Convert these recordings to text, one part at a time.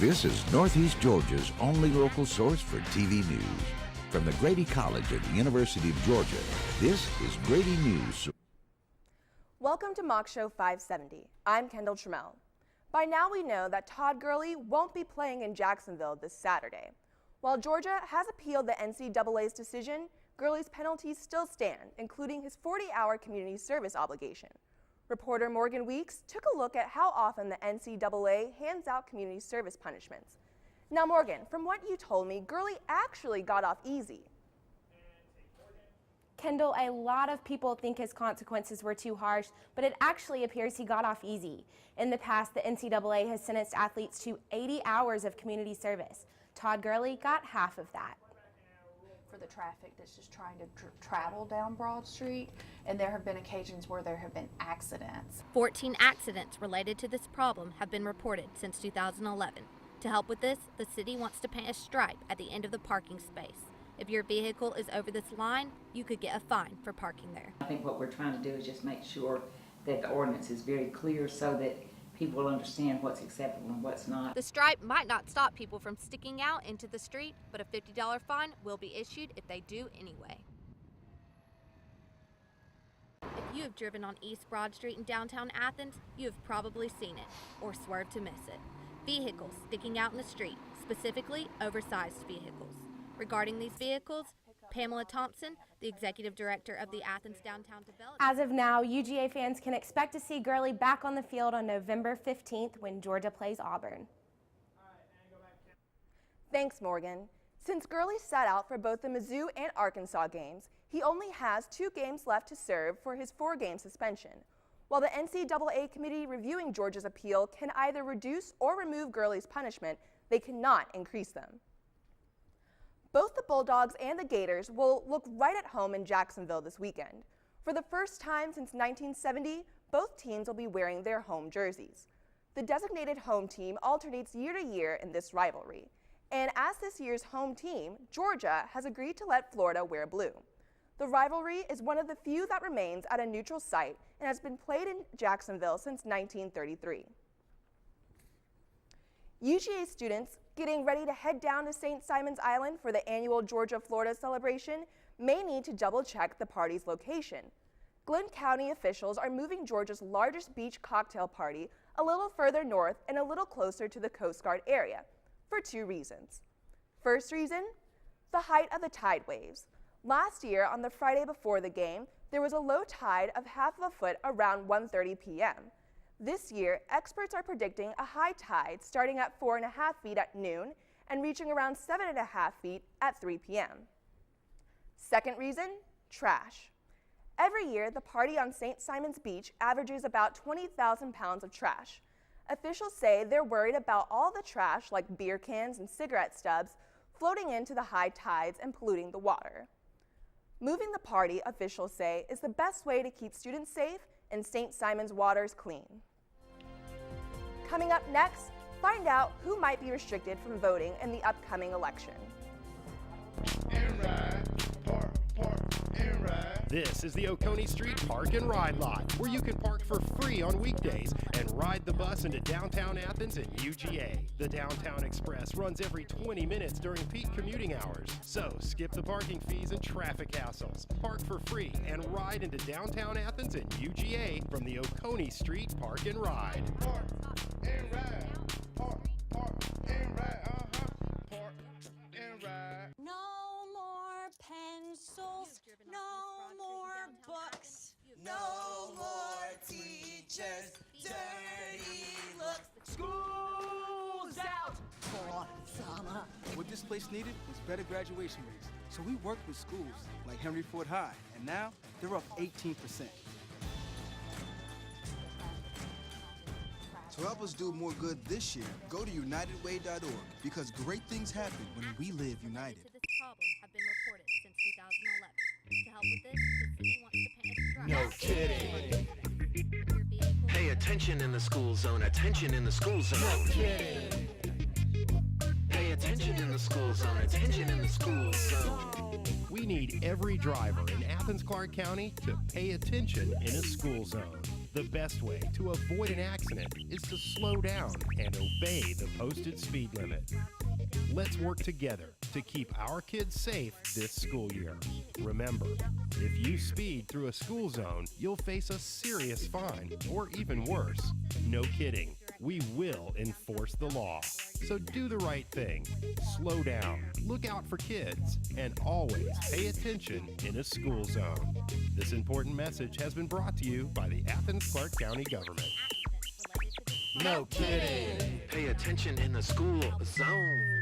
This is Northeast Georgia's only local source for TV news. From the Grady College at the University of Georgia, this is Grady News. Welcome to Mock Show 570. I'm Kendall Trammell. By now we know that Todd Gurley won't be playing in Jacksonville this Saturday. While Georgia has appealed the NCAA's decision, Gurley's penalties still stand, including his 40-hour community service obligation. Reporter Morgan Weeks took a look at how often the NCAA hands out community service punishments. Now Morgan, from what you told me, Gurley actually got off easy. Kendall, a lot of people think his consequences were too harsh, but it actually appears he got off easy. In the past, the NCAA has sentenced athletes to 80 hours of community service. Todd Gurley got half of that. For the traffic that's just trying to travel down Broad Street, and there have been occasions where there have been accidents. 14 accidents related to this problem have been reported since 2011. To help with this, the city wants to paint a stripe at the end of the parking space. If your vehicle is over this line, you could get a fine for parking there. I think what we're trying to do is just make sure that the ordinance is very clear so that people will understand what's acceptable and what's not. The stripe might not stop people from sticking out into the street, but a $50 fine will be issued if they do anyway. If you have driven on East Broad Street in downtown Athens, you have probably seen it or swerved to miss it. Vehicles sticking out in the street, specifically oversized vehicles. Regarding these vehicles, Pamela Thompson, the executive director of the Athens Downtown Development. As of now, UGA fans can expect to see Gurley back on the field on November 15th when Georgia plays Auburn. Thanks, Morgan. Since Gurley sat out for both the Mizzou and Arkansas games, he only has 2 games left to serve for his 4-game suspension. While the NCAA committee reviewing Georgia's appeal can either reduce or remove Gurley's punishment, they cannot increase them. Both the Bulldogs and the Gators will look right at home in Jacksonville this weekend. For the first time since 1970, both teams will be wearing their home jerseys. The designated home team alternates year to year in this rivalry. And as this year's home team, Georgia has agreed to let Florida wear blue. The rivalry is one of the few that remains at a neutral site and has been played in Jacksonville since 1933. UGA students getting ready to head down to St. Simon's Island for the annual Georgia-Florida celebration may need to double-check the party's location. Glenn County officials are moving Georgia's largest beach cocktail party a little further north and a little closer to the Coast Guard area for 2 reasons. First reason, the height of the tide waves. Last year, on the Friday before the game, there was a low tide of half of a foot around 1:30 p.m. This year, experts are predicting a high tide starting at 4.5 feet at noon and reaching around 7.5 feet at 3 p.m. Second reason, trash. Every year, the party on St. Simon's Beach averages about 20,000 pounds of trash. Officials say they're worried about all the trash like beer cans and cigarette stubs floating into the high tides and polluting the water. Moving the party, officials say, is the best way to keep students safe and St. Simon's waters clean. Coming up next, find out who might be restricted from voting in the upcoming election. This is the Oconee Street Park and Ride Lot, where you can park for free on weekdays and ride the bus into downtown Athens and UGA. The Downtown Express runs every 20 minutes during peak commuting hours, so skip the parking fees and traffic hassles. Park for free and ride into downtown Athens and UGA from the Oconee Street Park and Ride. Park and ride. Park and ride. Park and ride. No more pencils, no more books, no more teachers, dirty looks. School's out for summer. What this place needed was better graduation rates. So we worked with schools like Henry Ford High, and now they're up 18%. To help us do more good this year, go to unitedway.org because great things happen when we live united. This problem have been reported since 2011. To help with this, the city wants to paint a stripe. No kidding. Pay attention in the school zone. Attention in the school zone. No kidding. Pay attention in the school zone. Attention in the school zone. We need every driver in Athens-Clarke County to pay attention in a school zone. The best way to avoid an accident is to slow down and obey the posted speed limit. Let's work together to keep our kids safe this school year. Remember, if you speed through a school zone, you'll face a serious fine, or even worse. No kidding, we will enforce the law. So do the right thing, slow down, look out for kids, and always pay attention in a school zone. This important message has been brought to you by the Athens-Clarke County government. No kidding. Pay attention in the school zone.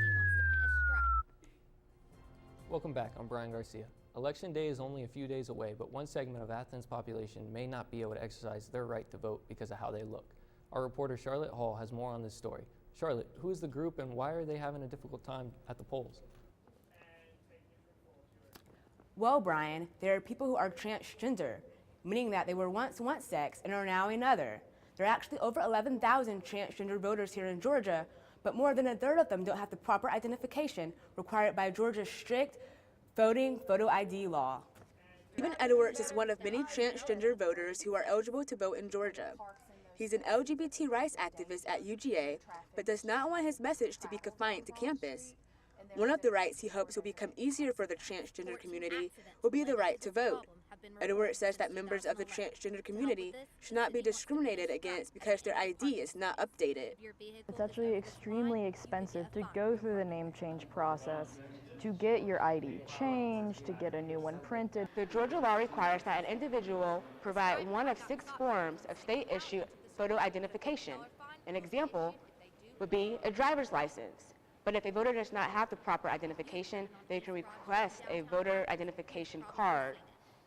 Welcome back, I'm Brian Garcia. Election day is only a few days away, but one segment of Athens' population may not be able to exercise their right to vote because of how they look. Our reporter Charlotte Hall has more on this story. Charlotte, who is the group and why are they having a difficult time at the polls? Well, Brian, there are people who are transgender, meaning that they were once one sex and are now another. There are actually over 11,000 transgender voters here in Georgia, but more than a third of them don't have the proper identification required by Georgia's strict voting photo ID law. Stephen Edwards is one of many transgender voters who are eligible to vote in Georgia. He's an LGBT rights activist at UGA, but does not want his message to be confined to campus. One of the rights he hopes will become easier for the transgender community will be the right to vote. Edwards says that members of the transgender community should not be discriminated against because their ID is not updated. It's actually extremely expensive to go through the name change process, to get your ID changed, to get a new one printed. The Georgia law requires that an individual provide one of 6 forms of state-issued photo identification. An example would be a driver's license. But if a voter does not have the proper identification, they can request a voter identification card.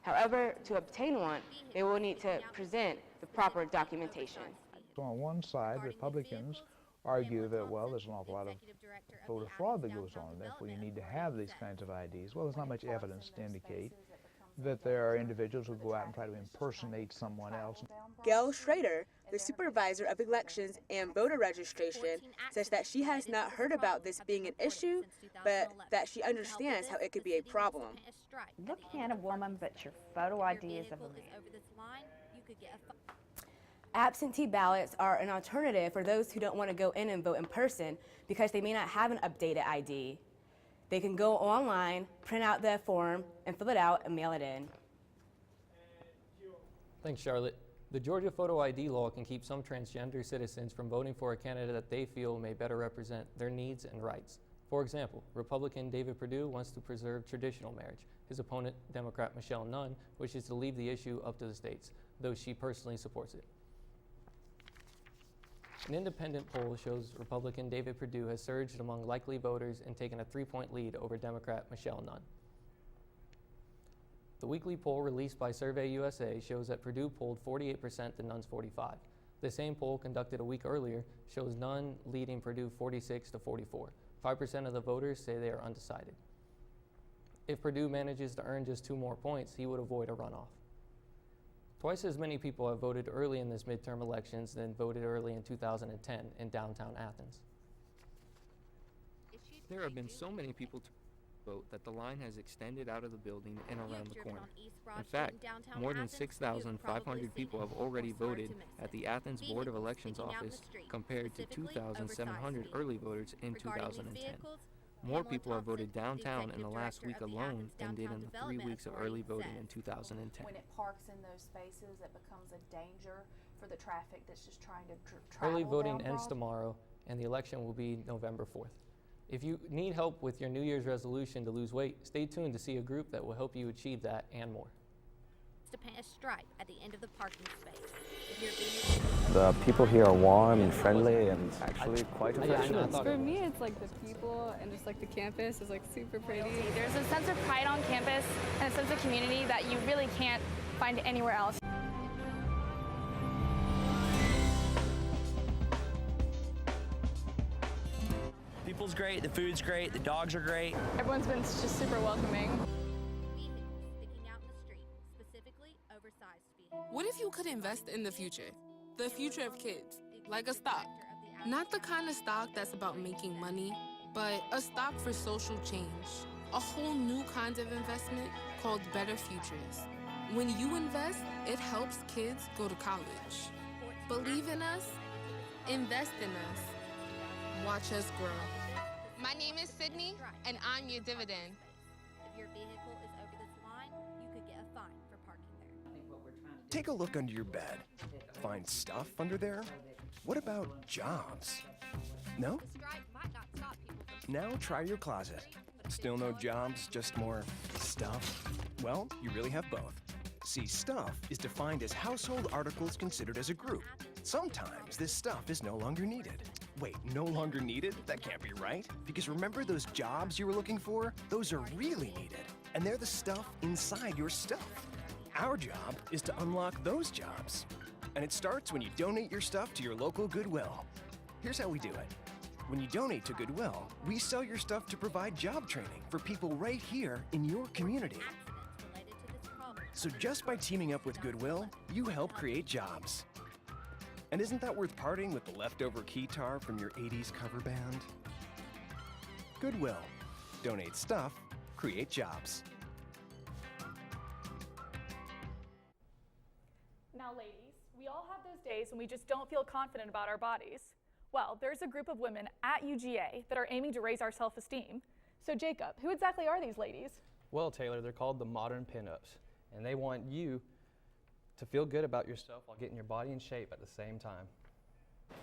However, to obtain one, they will need to present the proper documentation. So on one side, Republicans argue that, well, there's an awful lot of voter fraud that goes on, therefore you need to have these kinds of IDs. Well, there's not much evidence to indicate that there are individuals who go out and try to impersonate someone else. Gail Schrader, the supervisor of elections and voter registration, says that she has not heard about this being an issue, but that she understands how it could be a problem. Looking at a woman, but your photo ID is of a man. Absentee ballots are an alternative for those who don't want to go in and vote in person because they may not have an updated ID. They can go online, print out the form, and fill it out and mail it in. Thanks, Charlotte. The Georgia photo ID law can keep some transgender citizens from voting for a candidate that they feel may better represent their needs and rights. For example, Republican David Perdue wants to preserve traditional marriage. His opponent, Democrat Michelle Nunn, wishes to leave the issue up to the states, though she personally supports it. An independent poll shows Republican David Perdue has surged among likely voters and taken a 3-point lead over Democrat Michelle Nunn. The weekly poll released by Survey USA shows that Perdue polled 48% to Nunn's 45%. The same poll conducted a week earlier shows Nunn leading Perdue 46 to 44. 5% of the voters say they are undecided. If Perdue manages to earn just 2 more points, he would avoid a runoff. Twice as many people have voted early in this midterm elections than voted early in 2010 in downtown Athens. There have been so many people to vote that the line has extended out of the building and around the corner. In fact, more than 6,500 people have already voted at the Athens Board of Elections office compared to 2,700 early voters in 2010. More people have voted downtown in the last week alone than did in the 3 weeks of early voting in 2010. When it parks in those spaces, it becomes a danger for the traffic that's just trying to travel. Early voting ends tomorrow, and the election will be November 4th. If you need help with your New Year's resolution to lose weight, stay tuned to see a group that will help you achieve that and more. To paint a stripe at the end of the parking space. The people here are warm and friendly and actually quite affectionate. For me, it's like the people and just like the campus is like super pretty. There's a sense of pride on campus and a sense of community that you really can't find anywhere else. People's great, the food's great, the dogs are great. Everyone's been just super welcoming. What if you could invest in the future of kids, like a stock? Not the kind of stock that's about making money, but a stock for social change. A whole new kind of investment called Better Futures. When you invest, it helps kids go to college. Believe in us, invest in us, watch us grow. My name is Sydney, and I'm your dividend. If your vehicle is over this line, you could get a fine for parking there. Take a look under your bed. Find stuff under there? What about jobs? No? Now try your closet. Still no jobs, just more stuff? Well, you really have both. See, stuff is defined as household articles considered as a group. Sometimes this stuff is no longer needed. Wait, no longer needed? That can't be right. Because remember those jobs you were looking for? Those are really needed. And they're the stuff inside your stuff. Our job is to unlock those jobs. And it starts when you donate your stuff to your local Goodwill. Here's how we do it. When you donate to Goodwill, we sell your stuff to provide job training for people right here in your community. So just by teaming up with Goodwill, you help create jobs. And isn't that worth parting with the leftover keytar from your 80s cover band? Goodwill. Donate stuff, create jobs. Now, ladies, we all have those days when we just don't feel confident about our bodies. Well, there's a group of women at UGA that are aiming to raise our self-esteem. So, Jacob, who exactly are these ladies? Well, Taylor, they're called the Modern Pinups, and they want you to feel good about yourself while getting your body in shape at the same time.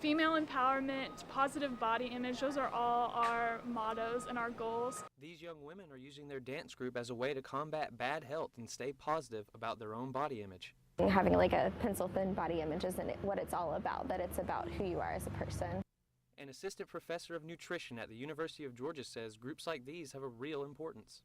Female empowerment, positive body image, those are all our mottos and our goals. These young women are using their dance group as a way to combat bad health and stay positive about their own body image. Having like a pencil-thin body image isn't what it's all about, that it's about who you are as a person. An assistant professor of nutrition at the University of Georgia says groups like these have a real importance.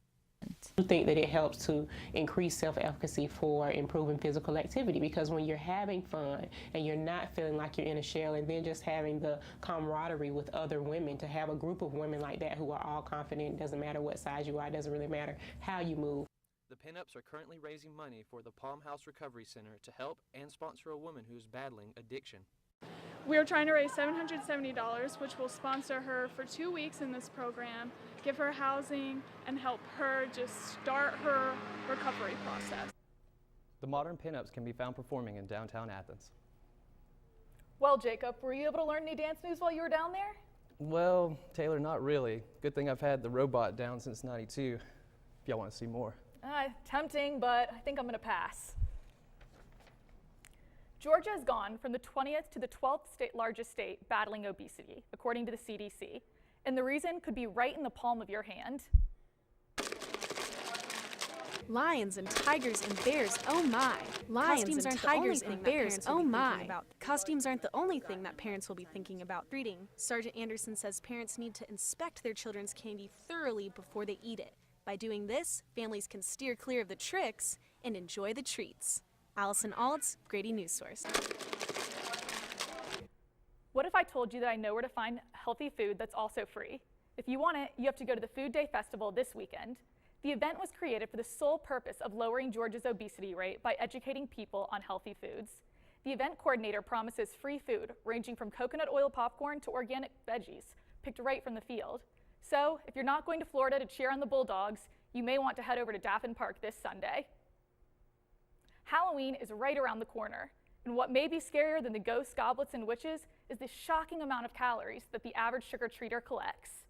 I think that it helps to increase self-efficacy for improving physical activity, because when you're having fun and you're not feeling like you're in a shell, and then just having the camaraderie with other women, to have a group of women like that who are all confident, doesn't matter what size you are, it doesn't really matter how you move. The Pinups are currently raising money for the Palm House Recovery Center to help and sponsor a woman who's battling addiction. We are trying to raise $770, which will sponsor her for 2 weeks in this program, give her housing, and help her just start her recovery process. The Modern Pinups can be found performing in downtown Athens. Well, Jacob, were you able to learn any dance moves while you were down there? Well, Taylor, not really. Good thing I've had the robot down since '92, if y'all want to see more. Tempting, but I think I'm going to pass. Georgia has gone from the 20th to the 12th largest state battling obesity, according to the CDC. And the reason could be right in the palm of your hand. Lions and tigers and bears, oh my. Lions and tigers and bears, oh my. Costumes aren't the only thing that parents will be thinking about treating. Sergeant Anderson says parents need to inspect their children's candy thoroughly before they eat it. By doing this, families can steer clear of the tricks and enjoy the treats. Allison Alts, Grady News Source. What if I told you that I know where to find healthy food that's also free? If you want it, you have to go to the Food Day Festival this weekend. The event was created for the sole purpose of lowering Georgia's obesity rate by educating people on healthy foods. The event coordinator promises free food ranging from coconut oil popcorn to organic veggies, picked right from the field. So, if you're not going to Florida to cheer on the Bulldogs, you may want to head over to Daffin Park this Sunday. Halloween is right around the corner, and what may be scarier than the ghosts, goblets, and witches is the shocking amount of calories that the average trick-or-treater collects.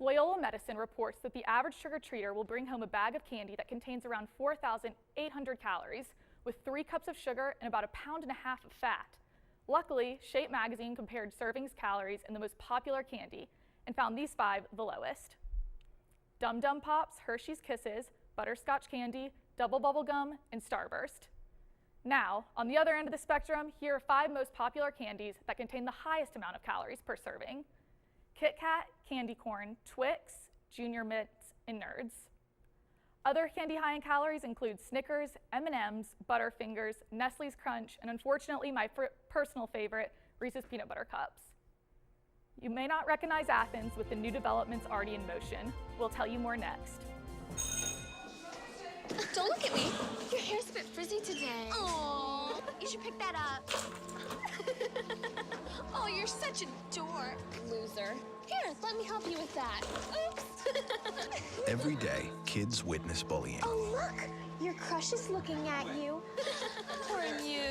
Loyola Medicine reports that the average trick-or-treater will bring home a bag of candy that contains around 4,800 calories, with 3 cups of sugar and about 1.5 pounds of fat. Luckily, Shape magazine compared servings calories in the most popular candy and found these 5 the lowest. Dum Dum Pops, Hershey's Kisses, Butterscotch Candy, Double Bubble Gum, and Starburst. Now, on the other end of the spectrum, here are 5 most popular candies that contain the highest amount of calories per serving: Kit Kat, Candy Corn, Twix, Junior Mints, and Nerds. Other candy high in calories include Snickers, M&Ms, Butterfingers, Nestle's Crunch, and unfortunately my personal favorite, Reese's Peanut Butter Cups. You may not recognize Athens with the new developments already in motion. We'll tell you more next. Don't look at me. Your hair's a bit frizzy today. Aww. You should pick that up. Oh, you're such a dork, loser. Here, let me help you with that. Oops. Every day, kids witness bullying. Oh, look, your crush is looking at you. Poor you.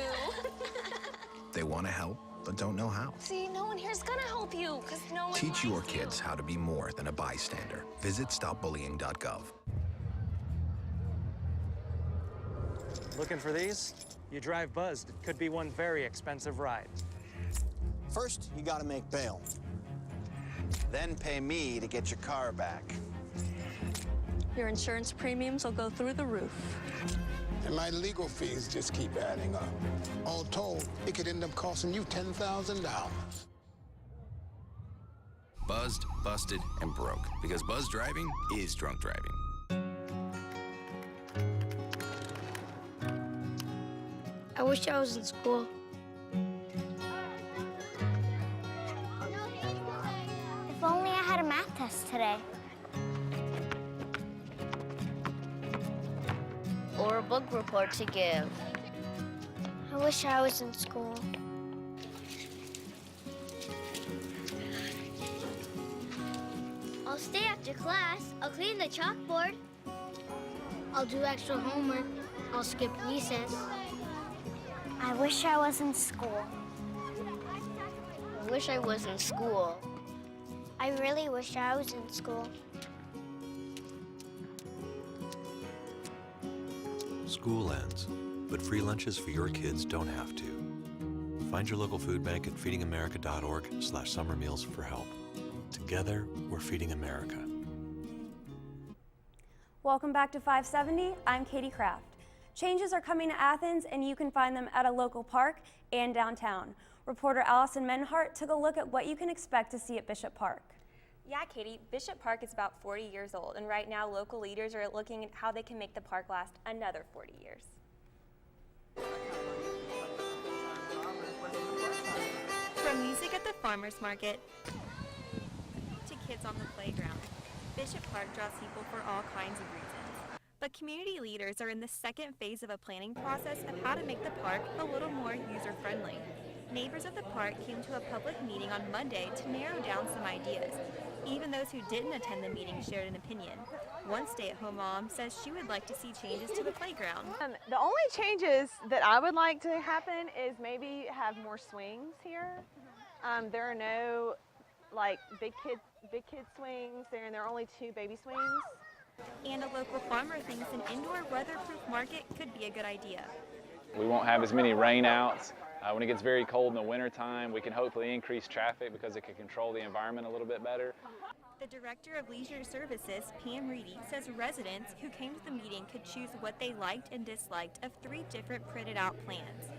They want to help, but don't know how. See, no one here's gonna help you, because no one Teach your likes you. kids how to be more than a bystander. Visit stopbullying.gov. Looking for these? You drive buzzed. It could be one very expensive ride. First, you gotta make bail. Then pay me to get your car back. Your insurance premiums will go through the roof. And my legal fees just keep adding up. All told, it could end up costing you $10,000. Buzzed, busted, and broke. Because buzz driving is drunk driving. I wish I was in school. If only I had a math test today. Or a book report to give. I wish I was in school. I'll stay after class. I'll clean the chalkboard. I'll do extra homework. I'll skip recess. I wish I was in school. I wish I was in school. I really wish I was in school. School ends, but free lunches for your kids don't have to. Find your local food bank at feedingamerica.org/summer meals for help. Together, we're feeding America. Welcome back to 570. I'm Katie Kraft. Changes are coming to Athens, and you can find them at a local park and downtown. Reporter Allison Menhart took a look at what you can expect to see at Bishop Park. Yeah, Katie, Bishop Park is about 40 years old, and right now local leaders are looking at how they can make the park last another 40 years. From music at the farmer's market to kids on the playground, Bishop Park draws people for all kinds of reasons. But community leaders are in the second phase of a planning process of how to make the park a little more user-friendly. Neighbors of the park came to a public meeting on Monday to narrow down some ideas. Even those who didn't attend the meeting shared an opinion. One stay-at-home mom says she would like to see changes to the playground. The only changes that I would like to happen is maybe have more swings here. There are no like big kid swings there, and there are only 2 baby swings. And a local farmer thinks an indoor weatherproof market could be a good idea. We won't have as many rainouts. When it gets very cold in the wintertime, we can hopefully increase traffic because it can control the environment a little bit better. The Director of Leisure Services, Pam Reedy, says residents who came to the meeting could choose what they liked and disliked of 3 different printed out plans.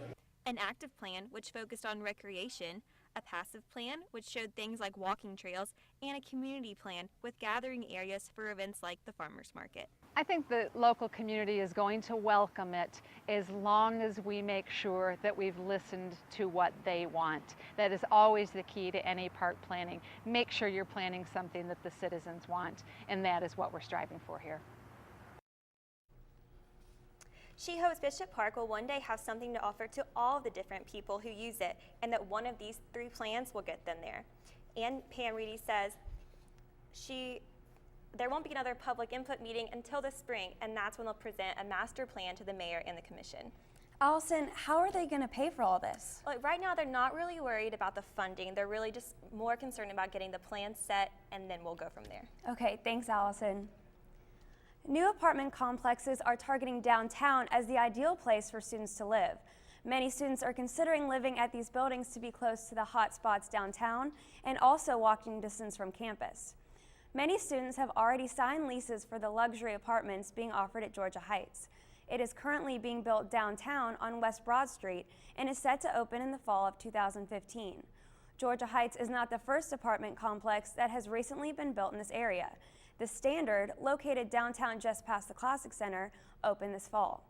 An active plan, which focused on recreation, a passive plan, which showed things like walking trails, and a community plan with gathering areas for events like the farmers market. I think the local community is going to welcome it as long as we make sure that we've listened to what they want. That is always the key to any park planning. Make sure you're planning something that the citizens want, and that is what we're striving for here. She hopes Bishop Park will one day have something to offer to all the different people who use it, and that one of these 3 plans will get them there. And Pam Reedy says there won't be another public input meeting until the spring, and that's when they'll present a master plan to the mayor and the commission. Allison, how are they going to pay for all this? Well, right now, they're not really worried about the funding. They're really just more concerned about getting the plan set, and then we'll go from there. Okay, thanks, Allison. New apartment complexes are targeting downtown as the ideal place for students to live. Many students are considering living at these buildings to be close to the hot spots downtown and also walking distance from campus. Many students have already signed leases for the luxury apartments being offered at Georgia Heights. It is currently being built downtown on West Broad Street and is set to open in the fall of 2015. Georgia Heights is not the first apartment complex that has recently been built in this area. The Standard, located downtown just past the Classic Center, opened this fall.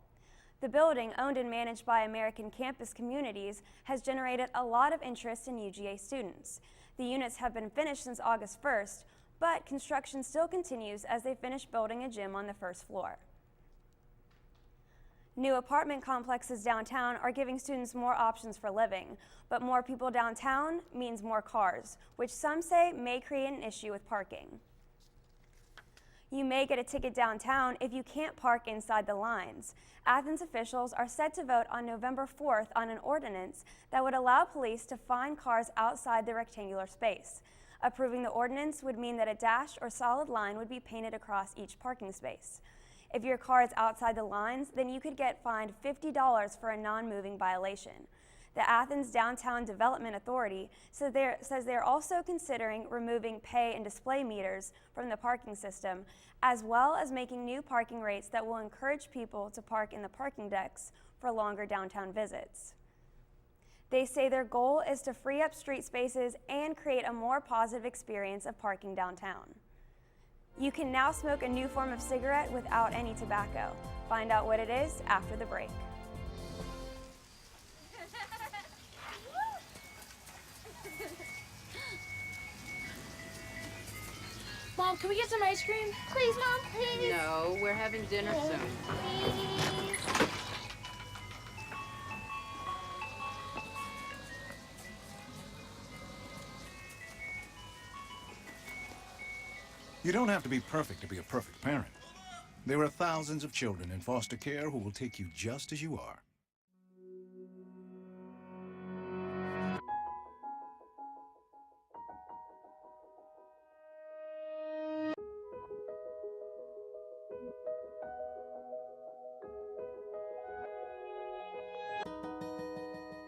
The building, owned and managed by American Campus Communities, has generated a lot of interest in UGA students. The units have been finished since August 1st, but construction still continues as they finish building a gym on the first floor. New apartment complexes downtown are giving students more options for living, but more people downtown means more cars, which some say may create an issue with parking. You may get a ticket downtown if you can't park inside the lines. Athens officials are set to vote on November 4th on an ordinance that would allow police to find cars outside the rectangular space. Approving the ordinance would mean that a dashed or solid line would be painted across each parking space. If your car is outside the lines, then you could get fined $50 for a non-moving violation. The Athens Downtown Development Authority says they're also considering removing pay and display meters from the parking system, as well as making new parking rates that will encourage people to park in the parking decks for longer downtown visits. They say their goal is to free up street spaces and create a more positive experience of parking downtown. You can now smoke a new form of cigarette without any tobacco. Find out what it is after the break. Mom, can we get some ice cream? Please, Mom, please. No, we're having dinner soon. Please. You don't have to be perfect to be a perfect parent. There are thousands of children in foster care who will take you just as you are.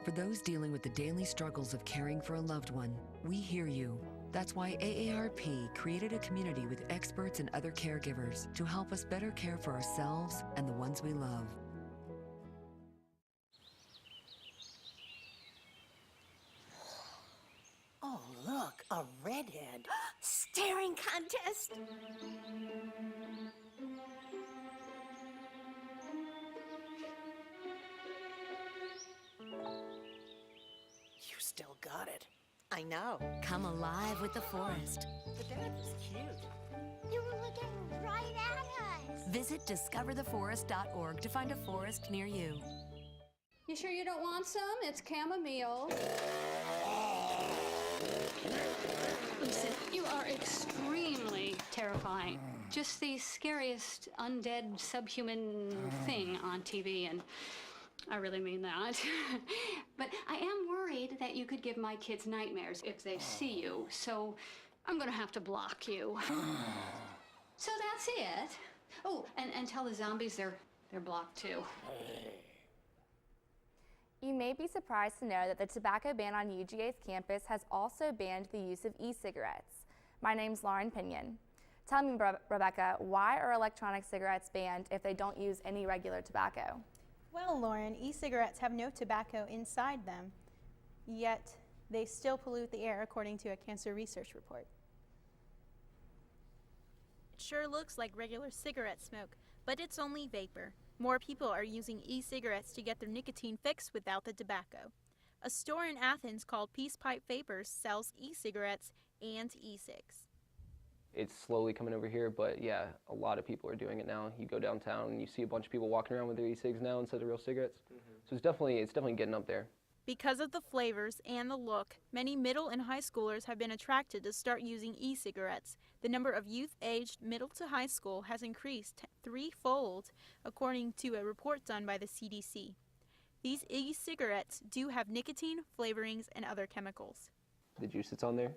For those dealing with the daily struggles of caring for a loved one, we hear you. That's why AARP created a community with experts and other caregivers to help us better care for ourselves and the ones we love. Oh, look, a redhead. Staring contest. You still got it. I know. Come alive with the forest. The dad was cute. You were looking right at us. Visit discovertheforest.org to find a forest near you. You sure you don't want some? It's chamomile. Listen, you are extremely terrifying. Just the scariest undead subhuman thing on TV, and I really mean that. But I am worried that you could give my kids nightmares if they see you, so I'm gonna have to block you. So that's it. Oh, and tell the zombies they're blocked too. You may be surprised to know that the tobacco ban on UGA's campus has also banned the use of e-cigarettes. My name's Lauren Pinion. Tell me, Rebecca, why are electronic cigarettes banned if they don't use any regular tobacco? Well, Lauren, e-cigarettes have no tobacco inside them, yet they still pollute the air according to a cancer research report. It sure looks like regular cigarette smoke, but it's only vapor. More people are using e-cigarettes to get their nicotine fix without the tobacco. A store in Athens called Peace Pipe Vapors sells e-cigarettes and e-cigs. It's slowly coming over here, but yeah, a lot of people are doing it now. You go downtown and you see a bunch of people walking around with their e-cigs now instead of real cigarettes. So it's definitely getting up there. Because of the flavors and the look, many middle and high schoolers have been attracted to start using e-cigarettes. The number of youth aged middle to high school has increased threefold, according to a report done by the CDC. These e-cigarettes do have nicotine, flavorings, and other chemicals. The juice that's on there.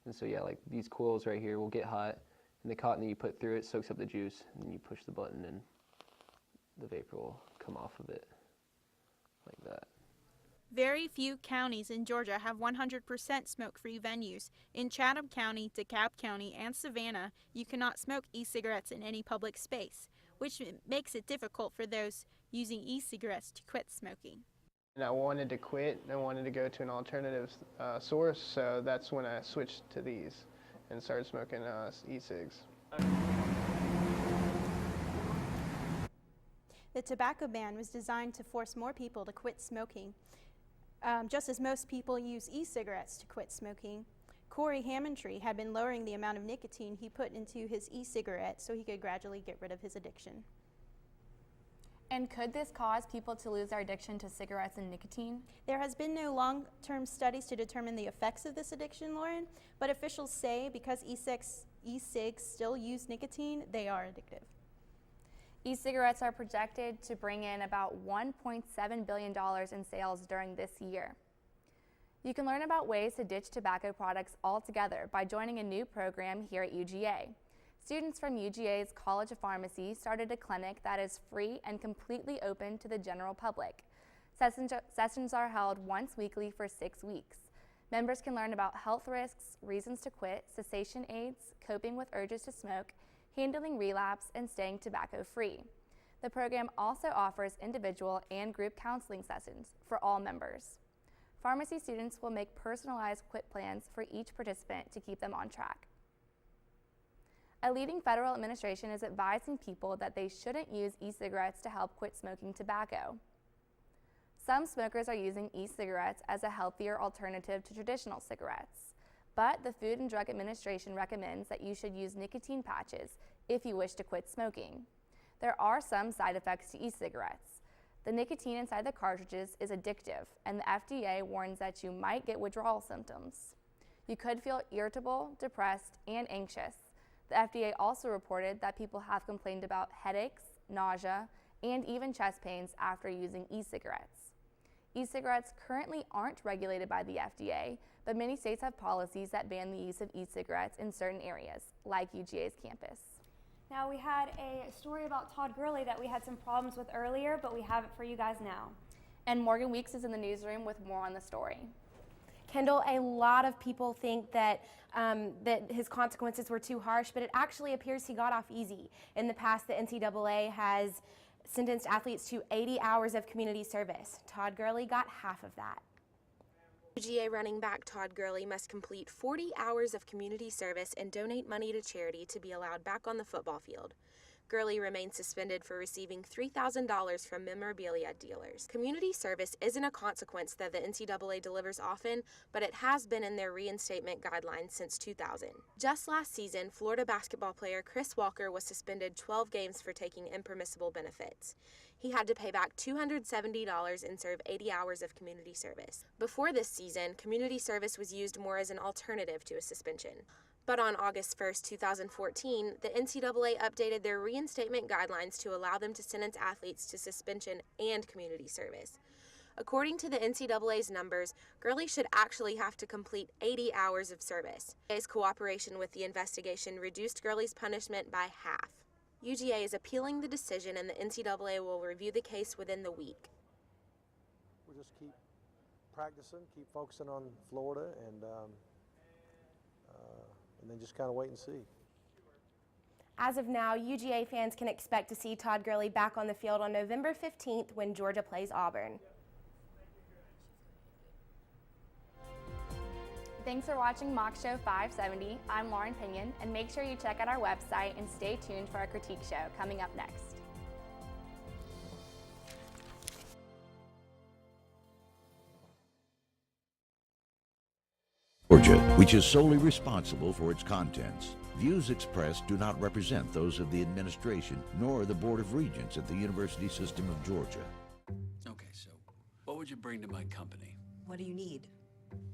And so yeah, like these coils right here will get hot, and the cotton that you put through it soaks up the juice, and then you push the button and the vapor will come off of it like that. Very few counties in Georgia have 100% smoke-free venues. In Chatham County, DeKalb County, and Savannah, you cannot smoke e-cigarettes in any public space, which makes it difficult for those using e-cigarettes to quit smoking. And I wanted to quit. I wanted to go to an alternative source, so that's when I switched to these and started smoking e-cigs. The tobacco ban was designed to force more people to quit smoking. Just as most people use e-cigarettes to quit smoking, Corey Hammondtree had been lowering the amount of nicotine he put into his e-cigarette so he could gradually get rid of his addiction. And could this cause people to lose their addiction to cigarettes and nicotine? There has been no long-term studies to determine the effects of this addiction, Lauren, but officials say because e-cigs still use nicotine, they are addictive. E-cigarettes are projected to bring in about $1.7 billion in sales during this year. You can learn about ways to ditch tobacco products altogether by joining a new program here at UGA. Students from UGA's College of Pharmacy started a clinic that is free and completely open to the general public. Sessions are held once weekly for 6 weeks. Members can learn about health risks, reasons to quit, cessation aids, coping with urges to smoke, handling relapse, and staying tobacco-free. The program also offers individual and group counseling sessions for all members. Pharmacy students will make personalized quit plans for each participant to keep them on track. A leading federal administration is advising people that they shouldn't use e-cigarettes to help quit smoking tobacco. Some smokers are using e-cigarettes as a healthier alternative to traditional cigarettes, but the Food and Drug Administration recommends that you should use nicotine patches if you wish to quit smoking. There are some side effects to e-cigarettes. The nicotine inside the cartridges is addictive, and the FDA warns that you might get withdrawal symptoms. You could feel irritable, depressed, and anxious. The FDA also reported that people have complained about headaches, nausea, and even chest pains after using e-cigarettes. E-cigarettes currently aren't regulated by the FDA, but many states have policies that ban the use of e-cigarettes in certain areas, like UGA's campus. Now, we had a story about Todd Gurley that we had some problems with earlier, but we have it for you guys now. And Morgan Weeks is in the newsroom with more on the story. Kendall, a lot of people think that that his consequences were too harsh, but it actually appears he got off easy. In the past, the NCAA has sentenced athletes to 80 hours of community service. Todd Gurley got half of that. UGA running back Todd Gurley must complete 40 hours of community service and donate money to charity to be allowed back on the football field. Gurley remains suspended for receiving $3,000 from memorabilia dealers. Community service isn't a consequence that the NCAA delivers often, but it has been in their reinstatement guidelines since 2000. Just last season, Florida basketball player Chris Walker was suspended 12 games for taking impermissible benefits. He had to pay back $270 and serve 80 hours of community service. Before this season, community service was used more as an alternative to a suspension. But on August 1, 2014, the NCAA updated their reinstatement guidelines to allow them to sentence athletes to suspension and community service. According to the NCAA's numbers, Gurley should actually have to complete 80 hours of service. UGA's cooperation with the investigation reduced Gurley's punishment by half. UGA is appealing the decision, and the NCAA will review the case within the week. We'll just keep practicing, keep focusing on Florida, and then just kind of wait and see. As of now, UGA fans can expect to see Todd Gurley back on the field on November 15th when Georgia plays Auburn. Thanks for watching Mock Show 570. I'm Lauren Pinion, and make sure you check out our website and stay tuned for our critique show coming up next. Georgia, which is solely responsible for its contents. Views expressed do not represent those of the administration nor the Board of Regents at the University System of Georgia. Okay, so what would you bring to my company? What do you need?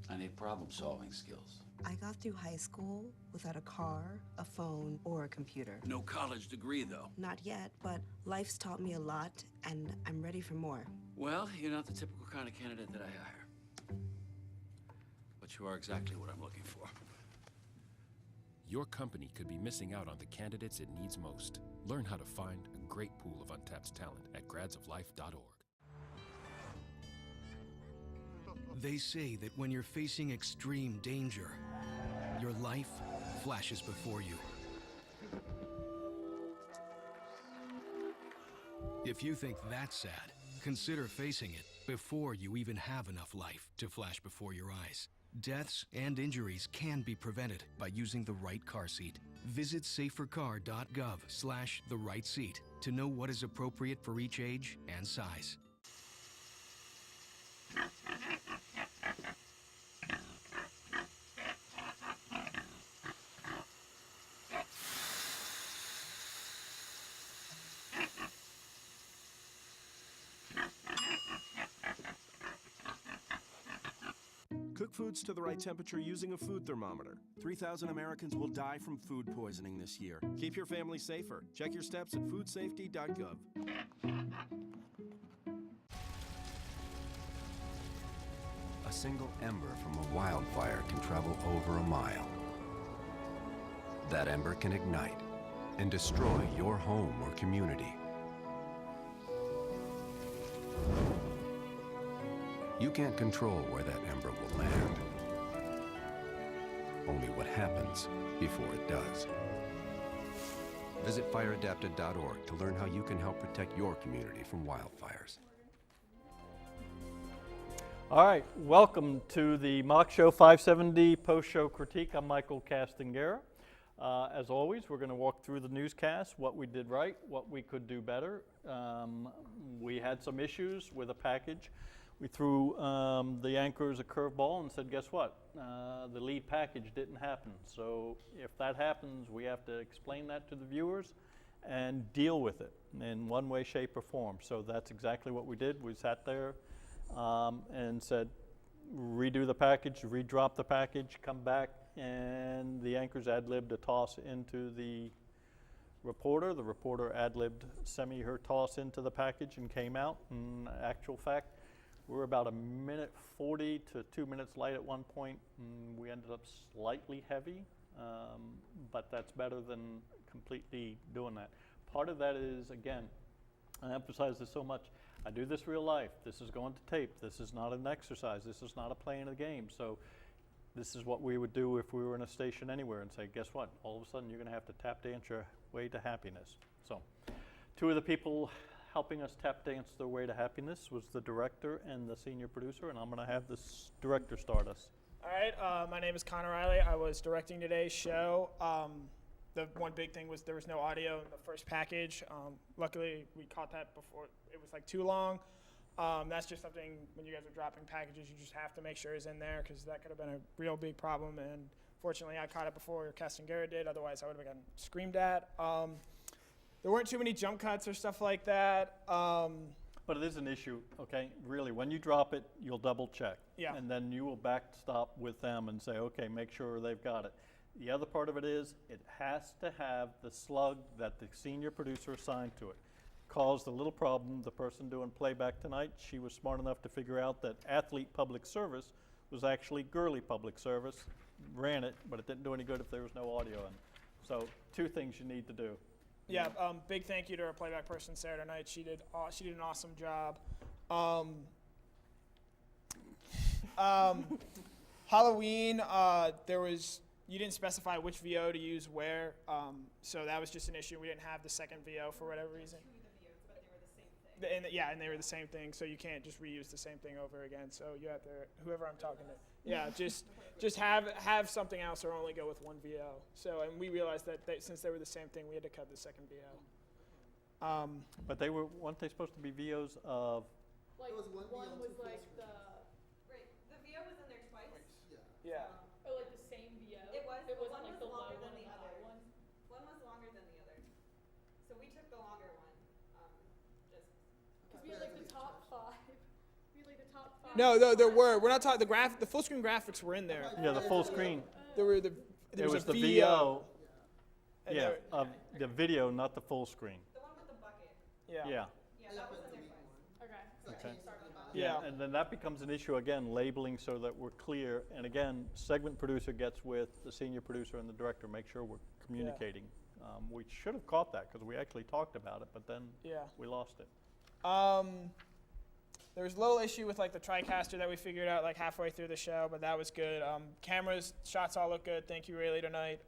I need problem-solving skills. I got through high school without a car, a phone, or a computer. No college degree, though. Not yet, but life's taught me a lot, and I'm ready for more. Well, you're not the typical kind of candidate that I hire. But you are exactly what I'm looking for. Your company could be missing out on the candidates it needs most. Learn how to find a great pool of untapped talent at gradsoflife.org. They say that when you're facing extreme danger, your life flashes before you. If you think that's sad, consider facing it before you even have enough life to flash before your eyes. Deaths and injuries can be prevented by using the right car seat. Visit safercar.gov/the-right-seat to know what is appropriate for each age and size. Cook foods to the right temperature using a food thermometer. 3,000 Americans will die from food poisoning this year. Keep your family safer. Check your steps at foodsafety.gov. A single ember from a wildfire can travel over a mile. That ember can ignite and destroy your home or community. You can't control where that ember will land. Only what happens before it does. Visit fireadapted.org to learn how you can help protect your community from wildfires. All right, welcome to the Mock Show 570 post-show critique. I'm Michael Castangera. As always, we're going to walk through the newscast, what we did right, what we could do better. We had some issues with a package. We threw the anchors a curveball and said, guess what? The lead package didn't happen. So if that happens, we have to explain that to the viewers and deal with it in one way, shape, or form. So that's exactly what we did. We sat there and said, redo the package, redrop the package, come back, and the anchors ad-libbed a toss into the reporter. The reporter ad-libbed her toss into the package and came out. In actual fact, we were about a minute 40 to 2 minutes light at one point, and we ended up slightly heavy, but that's better than completely doing that. Part of that is, again, I emphasize this so much, I do this real life. This is going to tape. This is not an exercise. This is not a playing a game. So this is what we would do if we were in a station anywhere and say, guess what? All of a sudden, you're going to have to tap dance your way to happiness. So two of the people helping us tap dance their way to happiness was the director and the senior producer, and I'm going to have this director start us. All right, my name is Connor Riley. I was directing today's show. The one big thing was there was no audio in the first package. Luckily, we caught that before it was like too long. That's just something when you guys are dropping packages, you just have to make sure it's in there because that could have been a real big problem. And fortunately, I caught it before Castangera did. Otherwise, I would have gotten screamed at. There weren't too many jump cuts or stuff like that. But it is an issue, okay? Really, when you drop it, you'll double check. Yeah. And then you will backstop with them and say, okay, make sure they've got it. The other part of it is it has to have the slug that the senior producer assigned to it. Caused a little problem. The person doing playback tonight, she was smart enough to figure out that athlete public service was actually girly public service. Ran it, but it didn't do any good if there was no audio in. So two things you need to do. Yeah, big thank you to our playback person Saturday night. She did an awesome job. Halloween, you didn't specify which VO to use where, so that was just an issue. We didn't have the second VO for whatever reason. And they were the same thing, so you can't just reuse the same thing over again. So you have to, whoever I'm talking to, just have something else or only go with one VO. So, and we realized that since they were the same thing, we had to cut the second VO. But weren't they supposed to be VOs of? Like one was like the VO was in there twice. Yeah. Or like the same VO. It wasn't one like was the low longer one than the and the other. high one. One was longer than the other. So we took the longer one. Because we had like the top five. We had like the top five. No, there were. We're not talking the full screen graphics were in there. Yeah, the full screen. There was the VO. And Yeah, of the video, not the full screen. The one with the bucket. Yeah. Yeah. Yeah, that was in there twice. Okay. Yeah. And then that becomes an issue again, labeling so that we're clear. And again, segment producer gets with the senior producer and the director, make sure we're communicating. We should have caught that because we actually talked about it, but then we lost it. There was a little issue with like the TriCaster that we figured out like halfway through the show, but that was good. Cameras, shots all look good. Thank you, Rayleigh, tonight.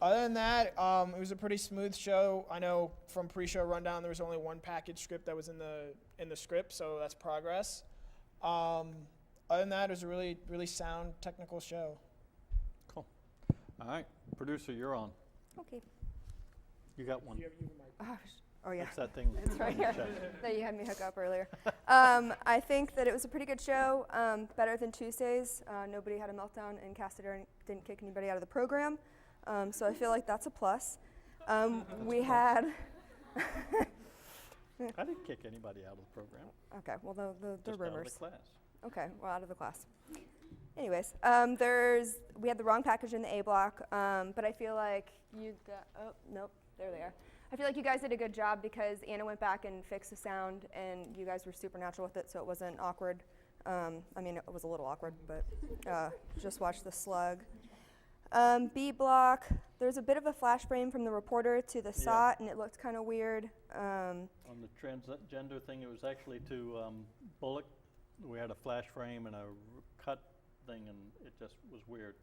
Other than that, it was a pretty smooth show. I know from pre-show rundown there was only one package script that was in the script, so that's progress. Other than that, it was a really, really sound technical show. Cool. All right, producer, you're on. Okay. You got one. Oh yeah. What's that thing? It's right here that you had me hook up earlier. I think that it was a pretty good show, better than Tuesdays. Nobody had a meltdown and Castangera didn't kick anybody out of the program. So I feel like that's a plus. We had. I didn't kick anybody out of the program. Okay, well the Just rumors. out of the class. Okay, we're out of the class. Anyways, we had the wrong package in the A block, but I feel like oh, nope, there they are. I feel like you guys did a good job because Anna went back and fixed the sound, and you guys were super natural with it, so it wasn't awkward. I mean, it was a little awkward, but just watch the slug. B block, there's a bit of a flash frame from the reporter to the SOT, and it looked kind of weird. On the transgender thing, it was actually to Bullock. We had a flash frame and a cut thing, and it just was weird.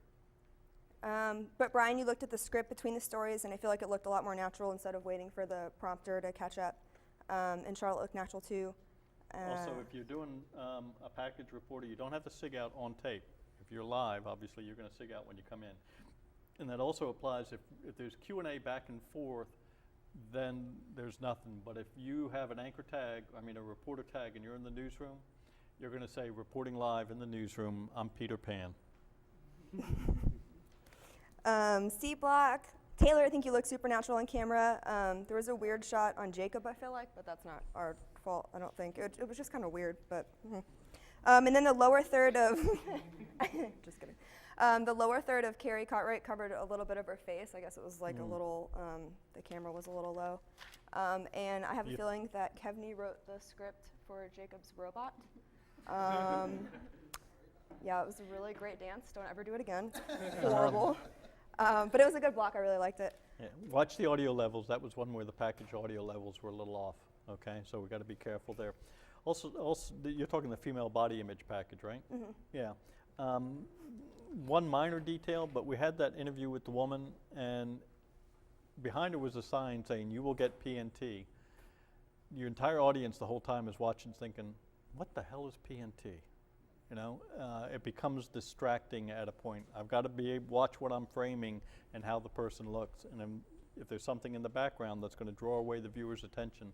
But Brian, you looked at the script between the stories, and I feel like it looked a lot more natural instead of waiting for the prompter to catch up. And Charlotte looked natural too. Also, if you're doing a package reporter, you don't have to sig out on tape. If you're live, obviously you're going to sig out when you come in. And that also applies if there's Q&A back and forth, then there's nothing. But if you have an anchor tag, a reporter tag, and you're in the newsroom, you're going to say, reporting live in the newsroom, I'm Peter Pan. C block, Taylor, I think you look supernatural on camera. There was a weird shot on Jacob, I feel like, but that's not our fault, I don't think. It was just kind of weird, but. And then the lower third of, just kidding. The lower third of Carrie Cartwright covered a little bit of her face. I guess it was like a little, the camera was a little low. And I have a feeling that Kevney wrote the script for Jacob's robot. Yeah, it was a really great dance. Don't ever do it again. Horrible. But it was a good block. I really liked it. Yeah. Watch the audio levels. That was one where the package audio levels were a little off. Okay, so we got to be careful there. Also, you're talking the female body image package, right? Mm-hmm. Yeah. One minor detail, but we had that interview with the woman, and behind her was a sign saying, "You will get PNT." Your entire audience the whole time is watching, thinking, "What the hell is PNT?" You know, it becomes distracting at a point. I've got to be able to watch what I'm framing and how the person looks, and if there's something in the background that's going to draw away the viewer's attention,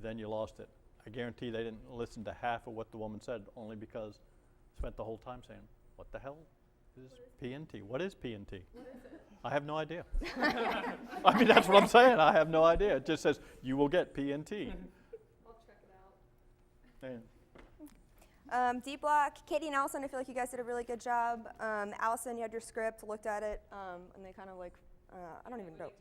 then you lost it. I guarantee they didn't listen to half of what the woman said, only because I spent the whole time saying, "What the hell is PNT? What is PNT?" What is it? I have no idea. I mean, that's what I'm saying. I have no idea. It just says, "You will get PNT." I'll check it out. And D block, Katie and Allison, I feel like you guys did a really good job. Allison, you had your script, looked at it, and they kind of like, I don't even know.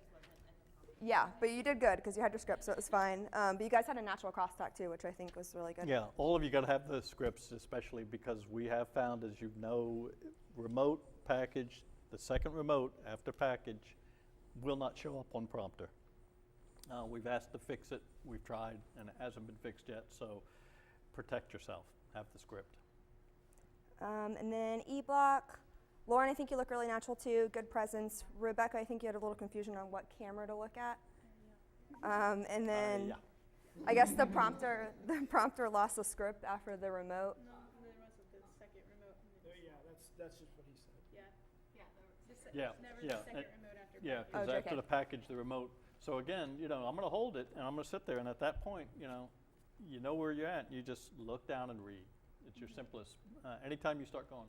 Yeah, but you did good because you had your script, so it was fine. But you guys had a natural crosstalk too, which I think was really good. yeah, all of you got to have the scripts, especially because we have found, as you know, remote package, the second remote after package will not show up on prompter. We've asked to fix it, we've tried, and it hasn't been fixed yet, so protect yourself. Have the script. And then E block, Lauren, I think you look really natural too, good presence. Rebecca, I think you had a little confusion on what camera to look at. And then I guess the prompter lost the script after the remote. No, there wasn't the second remote. Yeah, that's just what he said. Yeah, Never yeah, the second remote after yeah, because after the package, the remote. So again, you know, I'm going to hold it and I'm going to sit there, and at that point, you know where you're at. You just look down and read. It's your simplest. Anytime you start going,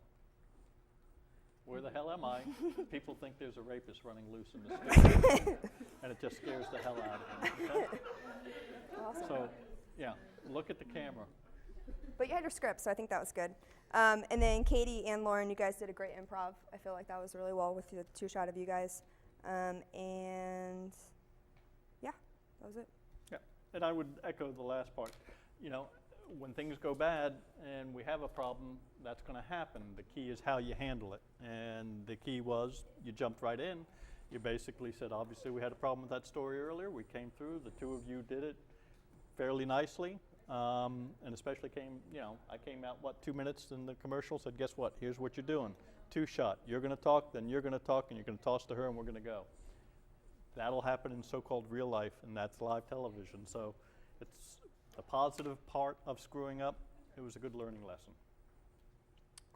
"Where the hell am I?" people think there's a rapist running loose in the street, and it just scares the hell out of them. Okay? Awesome. So, yeah, look at the camera. But you had your script, so I think that was good. And then Katie and Lauren, you guys did a great improv. I feel like that was really well with the two shot of you guys. And yeah, that was it. Yeah, and I would echo the last part. You know, when things go bad and we have a problem, that's going to happen. The key is how you handle it. And the key was you jumped right in. You basically said, obviously we had a problem with that story earlier. We came through. The two of you did it fairly nicely. And especially I came out, 2 minutes in the commercial, said, "Guess what? Here's what you're doing. 2 shot. You're going to talk, then you're going to talk, and you're going to toss to her, and we're going to go." That'll happen in so-called real life, and that's live television. So it's the positive part of screwing up. It was a good learning lesson.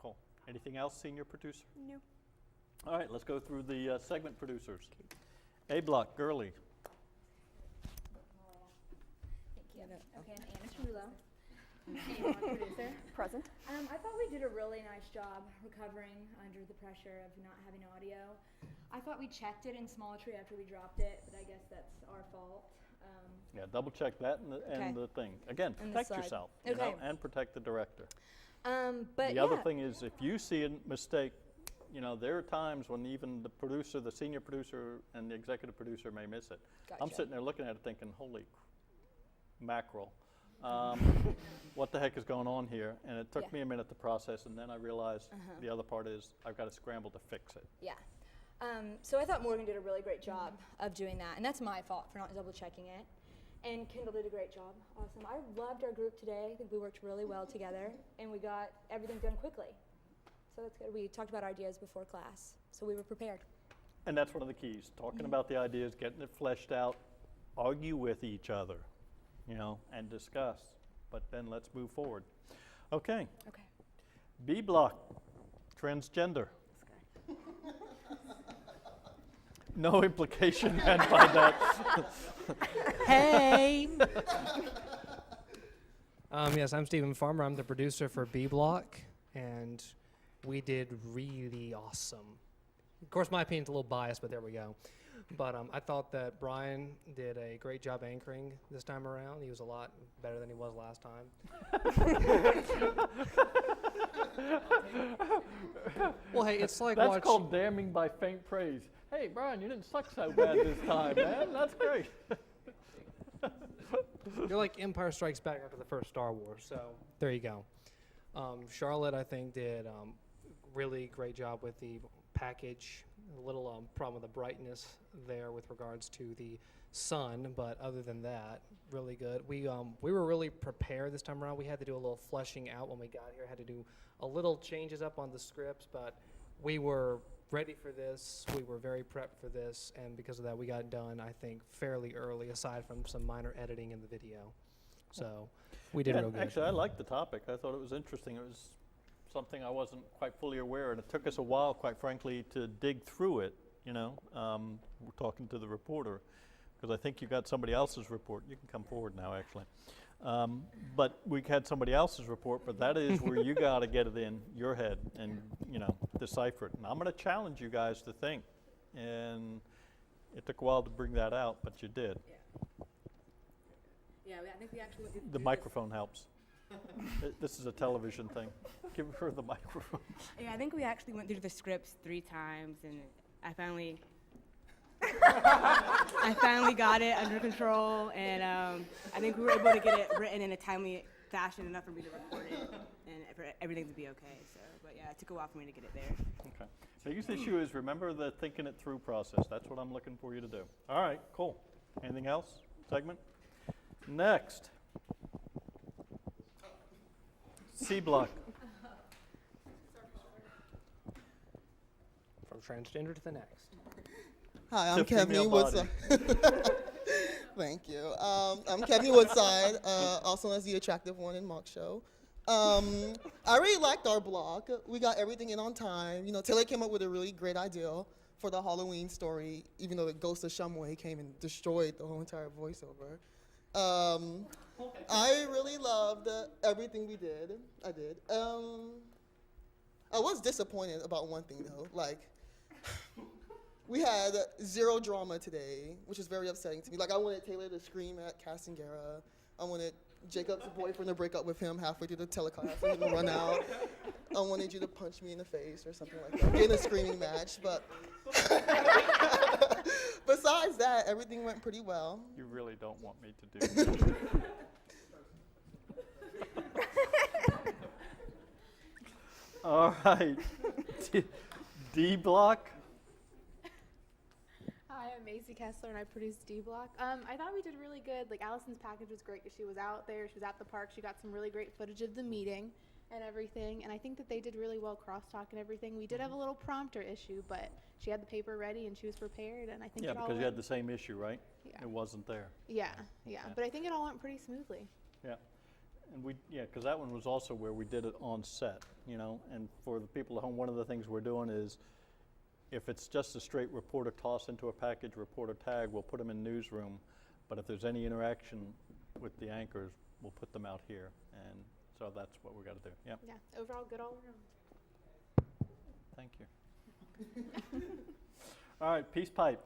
Cool. Anything else, senior producer? No. All right, let's go through the segment producers. A block, Gurley. Thank you. Okay, I'm Anna Trullo, producer. Present. I thought we did a really nice job recovering under the pressure of not having audio. I thought we checked it in small tree after we dropped it, but I guess that's our fault. Yeah, double check that and the thing. Again, And the protect slide. yourself, Okay. and protect the director. But The other thing is, if you see a mistake, there are times when even the producer, the senior producer, and the executive producer may miss it. I'm Gotcha. sitting there looking at it thinking, holy mackerel. What the heck is going on here? And it took me a minute to process, and then I realized the other part is I've got to scramble to fix it. Yeah. So I thought Morgan did a really great job of doing that, and that's my fault for not double checking it. And Kendall did a great job. Awesome. I loved our group today. I think we worked really well together, and we got everything done quickly. So that's good. We talked about ideas before class, so we were prepared. And that's one of the keys, talking about the ideas, getting it fleshed out, argue with each other, and discuss. But then let's move forward. Okay. Okay. B block, transgender. No implication meant by that. Hey! Yes, I'm Stephen Farmer. I'm the producer for B Block, and we did really awesome. Of course, my opinion's a little biased, but there we go. But I thought that Brian did a great job anchoring this time around. He was a lot better than he was last time. Well, hey, it's like That's called damning by faint praise. Hey, Brian, you didn't suck so bad this time, man. That's great. You're like Empire Strikes Back after the first Star Wars, so there you go. Charlotte, I think, did really great job with the package. A little problem with the brightness there with regards to the sun, but other than that, really good. We were really prepared this time around. We had to do a little fleshing out when we got here. Had to do a little changes up on the scripts, but we were ready for this. We were very prepped for this, and because of that, we got done, I think, fairly early, aside from some minor editing in the video. So we did real good. Actually, I liked the topic. I thought it was interesting. It was something I wasn't quite fully aware, and it took us a while, quite frankly, to dig through it. We're talking to the reporter, because I think you got somebody else's report. You can come forward now, actually. But we had somebody else's report, but that is where you got to get it in your head and, decipher it. And I'm going to challenge you guys to think. And it took a while to bring that out, but you did. Yeah, I think we actually went through The microphone helps. This is a television thing. Give her the microphone. Yeah, I think we actually went through the scripts 3 times, and I finally got it under control, and I think we were able to get it written in a timely fashion enough for me to record it and for everything to be okay. So, but yeah, it took a while for me to get it there. Okay. Biggest issue is remember the thinking it through process. That's what I'm looking for you to do. All right, cool. Anything else? Segment? Next. C block. From transgender to the next. Hi, I'm Kevin Woodside. Thank you. I'm Kevin Woodside, also known as the attractive one in Mock Show. I really liked our block. We got everything in on time. Taylor came up with a really great idea for the Halloween story, even though the ghost of Shumway came and destroyed the whole entire voiceover. I really loved everything we did. I did. I was disappointed about one thing, though. We had 0 drama today, which is very upsetting to me. I wanted Taylor to scream at Castangera. I wanted Jacob's boyfriend to break up with him halfway through the telecast for him to run out. I wanted you to punch me in the face or something like that. Get in a screaming match, but besides that, everything went pretty well. You really don't want me to do this. All right. D block. Hi, I'm Macy Kessler, and I produced D Block. I thought we did really good. Allison's package was great because she was out there. She was at the park. She got some really great footage of the meeting and everything. And I think that they did really well crosstalk and everything. We did have a little prompter issue, but she had the paper ready and she was prepared. And I think Yeah, it all because you went. had the same issue, right? Yeah. It wasn't there. Yeah. But I think it all went pretty smoothly. Yeah. And because that one was also where we did it on set, and for the people at home, one of the things we're doing is if it's just a straight reporter toss into a package, reporter tag, we'll put them in newsroom. But if there's any interaction with the anchors, we'll put them out here. And so that's what we got to do. Yeah. Yeah. Overall, good all around. Thank you. All right, peace pipe.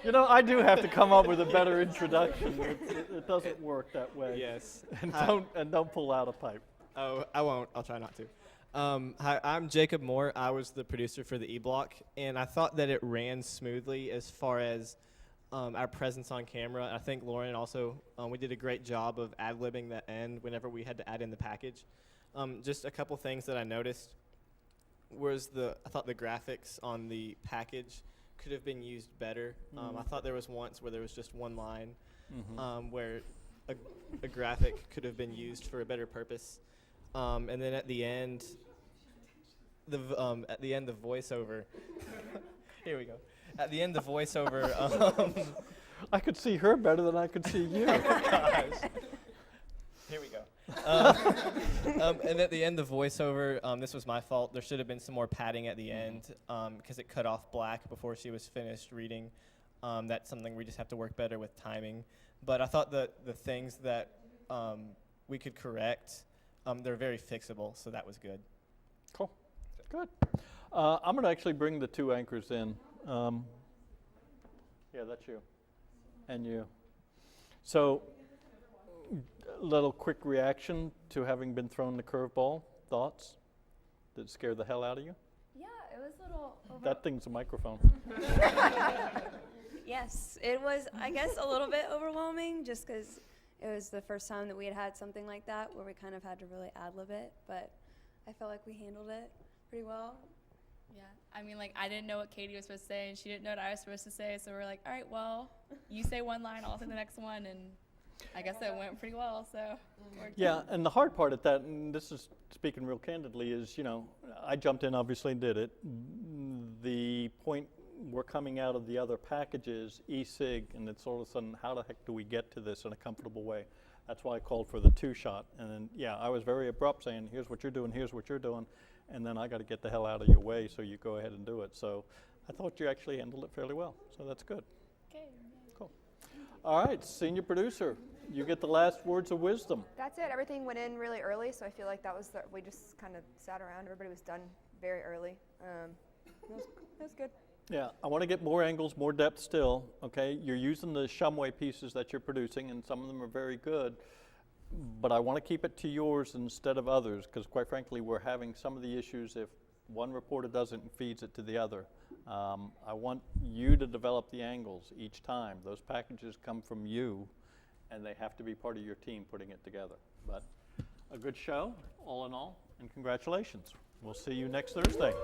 You know, I do have to come up with a better introduction. It doesn't work that way. Yes. And don't pull out a pipe. Oh, I won't. I'll try not to. Hi, I'm Jacob Moore. I was the producer for the E-Block, and I thought that it ran smoothly as far as our presence on camera. I think Lauren also, we did a great job of ad-libbing that end whenever we had to add in the package. Just a couple things that I noticed was I thought the graphics on the package could have been used better. I thought there was once where there was just one line where a graphic could have been used for a better purpose. And then at the end, the voiceover. Here we go. At the end, the voiceover. I could see her better than I could see you. Guys. Here we go. And at the end, the voiceover, this was my fault. There should have been some more padding at the end because it cut off black before she was finished reading. That's something we just have to work better with timing. But I thought that the things that we could correct, they're very fixable, so that was good. Cool. Good. I'm going to actually bring the two anchors in. Yeah, that's you. And you. So, little quick reaction to having been thrown the curveball. Thoughts? Did it scare the hell out of you? Yeah, it was a little That thing's a microphone. Yes, it was, I guess, a little bit overwhelming just because it was the first time that we had something like that where we kind of had to really ad-lib it, but I felt like we handled it pretty well. Yeah, I mean, like, I didn't know what Katie was supposed to say, and she didn't know what I was supposed to say, so we're like, all right, well, you say one line, I'll say the next one, and I guess it went pretty well, so. Yeah, and the hard part at that, and this is speaking real candidly, is, you know, I jumped in, obviously, and did it. The point we're coming out of the other packages, e-cig, and it's all of a sudden, how the heck do we get to this in a comfortable way? That's why I called for the two-shot. And then, yeah, I was very abrupt saying, here's what you're doing, here's what you're doing, and then I got to get the hell out of your way, so you go ahead and do it. So I thought you actually handled it fairly well, so that's good. Okay. Cool. All right, senior producer, you get the last words of wisdom. That's it. Everything went in really early, so I feel like that was we just kind of sat around. Everybody was done very early. It was good. Yeah, I want to get more angles, more depth still, okay? You're using the Shumway pieces that you're producing, and some of them are very good, but I want to keep it to yours instead of others, because quite frankly, we're having some of the issues if one reporter doesn't and feeds it to the other. I want you to develop the angles each time. Those packages come from you, and they have to be part of your team putting it together. But a good show, all in all, and congratulations. We'll see you next Thursday.